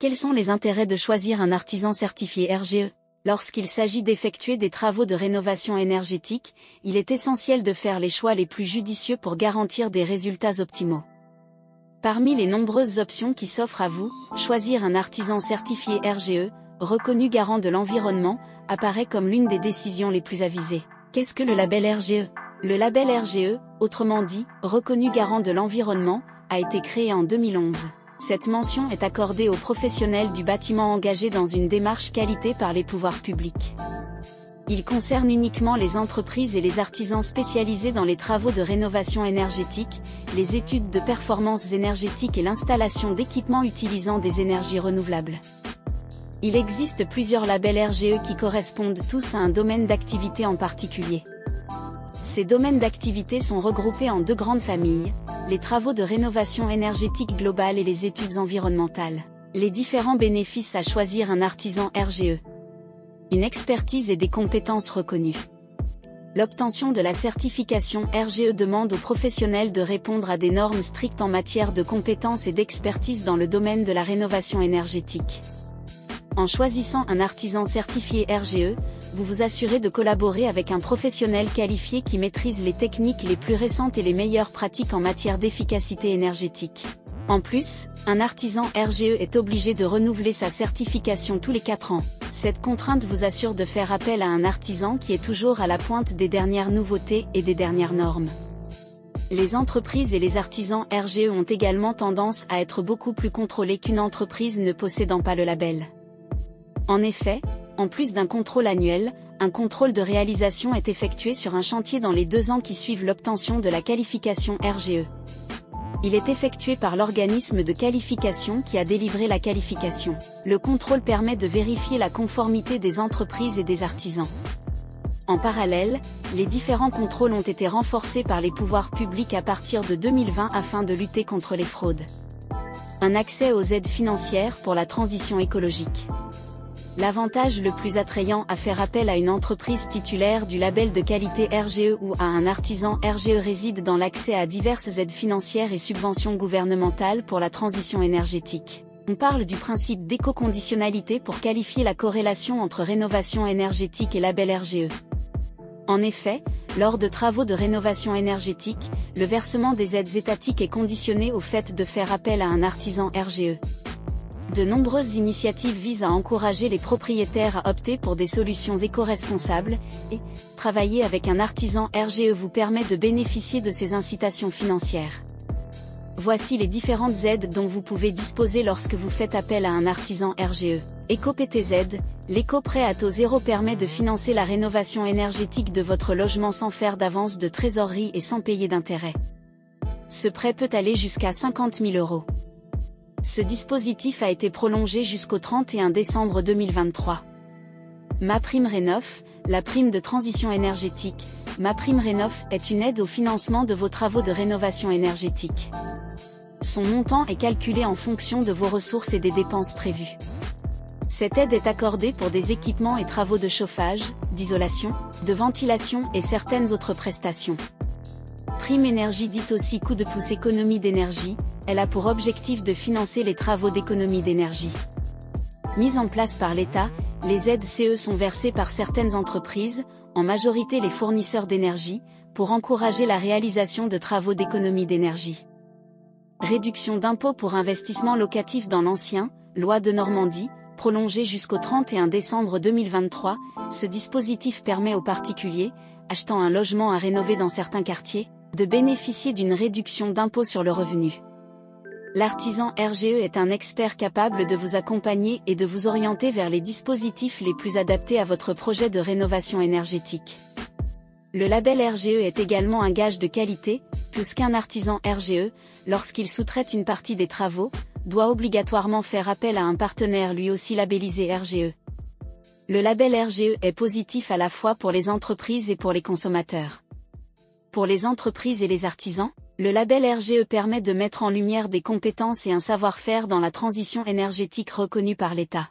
Quels sont les intérêts de choisir un artisan certifié RGE? Lorsqu'il s'agit d'effectuer des travaux de rénovation énergétique, il est essentiel de faire les choix les plus judicieux pour garantir des résultats optimaux. Parmi les nombreuses options qui s'offrent à vous, choisir un artisan certifié RGE, reconnu garant de l'environnement, apparaît comme l'une des décisions les plus avisées. Qu'est-ce que le label RGE? Le label RGE, autrement dit, reconnu garant de l'environnement, a été créé en 2011. Cette mention est accordée aux professionnels du bâtiment engagés dans une démarche qualité par les pouvoirs publics. Il concerne uniquement les entreprises et les artisans spécialisés dans les travaux de rénovation énergétique, les études de performance énergétique et l'installation d'équipements utilisant des énergies renouvelables. Il existe plusieurs labels RGE qui correspondent tous à un domaine d'activité en particulier. Ces domaines d'activité sont regroupés en deux grandes familles, les travaux de rénovation énergétique globale et les études environnementales. Les différents bénéfices à choisir un artisan RGE. Une expertise et des compétences reconnues. L'obtention de la certification RGE demande aux professionnels de répondre à des normes strictes en matière de compétences et d'expertise dans le domaine de la rénovation énergétique. En choisissant un artisan certifié RGE, vous vous assurez de collaborer avec un professionnel qualifié qui maîtrise les techniques les plus récentes et les meilleures pratiques en matière d'efficacité énergétique. En plus, un artisan RGE est obligé de renouveler sa certification tous les 4 ans. Cette contrainte vous assure de faire appel à un artisan qui est toujours à la pointe des dernières nouveautés et des dernières normes. Les entreprises et les artisans RGE ont également tendance à être beaucoup plus contrôlés qu'une entreprise ne possédant pas le label. En effet, en plus d'un contrôle annuel, un contrôle de réalisation est effectué sur un chantier dans les 2 ans qui suivent l'obtention de la qualification RGE. Il est effectué par l'organisme de qualification qui a délivré la qualification. Le contrôle permet de vérifier la conformité des entreprises et des artisans. En parallèle, les différents contrôles ont été renforcés par les pouvoirs publics à partir de 2020 afin de lutter contre les fraudes. Un accès aux aides financières pour la transition écologique. L'avantage le plus attrayant à faire appel à une entreprise titulaire du label de qualité RGE ou à un artisan RGE réside dans l'accès à diverses aides financières et subventions gouvernementales pour la transition énergétique. On parle du principe d'éco-conditionnalité pour qualifier la corrélation entre rénovation énergétique et label RGE. En effet, lors de travaux de rénovation énergétique, le versement des aides étatiques est conditionné au fait de faire appel à un artisan RGE. De nombreuses initiatives visent à encourager les propriétaires à opter pour des solutions éco-responsables, et travailler avec un artisan RGE vous permet de bénéficier de ces incitations financières. Voici les différentes aides dont vous pouvez disposer lorsque vous faites appel à un artisan RGE. Éco-PTZ, l'éco-prêt à taux zéro permet de financer la rénovation énergétique de votre logement sans faire d'avance de trésorerie et sans payer d'intérêt. Ce prêt peut aller jusqu'à 50 000 €. Ce dispositif a été prolongé jusqu'au 31 décembre 2023. MaPrimeRénov', la prime de transition énergétique. MaPrimeRénov' est une aide au financement de vos travaux de rénovation énergétique. Son montant est calculé en fonction de vos ressources et des dépenses prévues. Cette aide est accordée pour des équipements et travaux de chauffage, d'isolation, de ventilation et certaines autres prestations. Prime énergie dite aussi coup de pouce économie d'énergie, elle a pour objectif de financer les travaux d'économie d'énergie. Mise en place par l'État, les aides CE sont versées par certaines entreprises, en majorité les fournisseurs d'énergie, pour encourager la réalisation de travaux d'économie d'énergie. Réduction d'impôts pour investissement locatif dans l'ancien, loi de Normandie, prolongée jusqu'au 31 décembre 2023, ce dispositif permet aux particuliers, achetant un logement à rénover dans certains quartiers, de bénéficier d'une réduction d'impôt sur le revenu. L'artisan RGE est un expert capable de vous accompagner et de vous orienter vers les dispositifs les plus adaptés à votre projet de rénovation énergétique. Le label RGE est également un gage de qualité, puisqu'un artisan RGE, lorsqu'il sous-traite une partie des travaux, doit obligatoirement faire appel à un partenaire lui aussi labellisé RGE. Le label RGE est positif à la fois pour les entreprises et pour les consommateurs. Pour les entreprises et les artisans, le label RGE permet de mettre en lumière des compétences et un savoir-faire dans la transition énergétique reconnu par l'État.